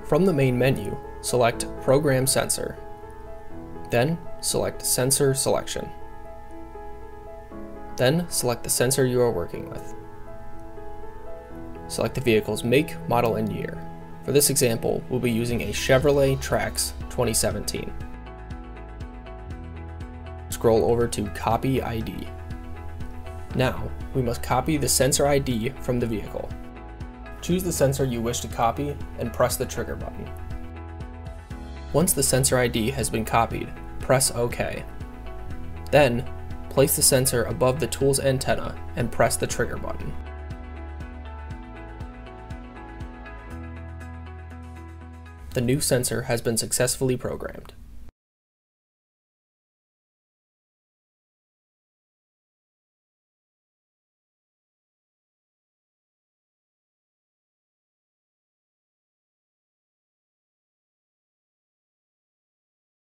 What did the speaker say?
From the main menu, select Program Sensor. Then select Sensor Selection. Then select the sensor you are working with. Select the vehicle's make, model, and year. For this example, we'll be using a Chevrolet Trax 2017. Scroll over to Copy ID. Now, we must copy the sensor ID from the vehicle. Choose the sensor you wish to copy and press the trigger button. Once the sensor ID has been copied, press OK. Then, place the sensor above the tool's antenna and press the trigger button. The new sensor has been successfully programmed.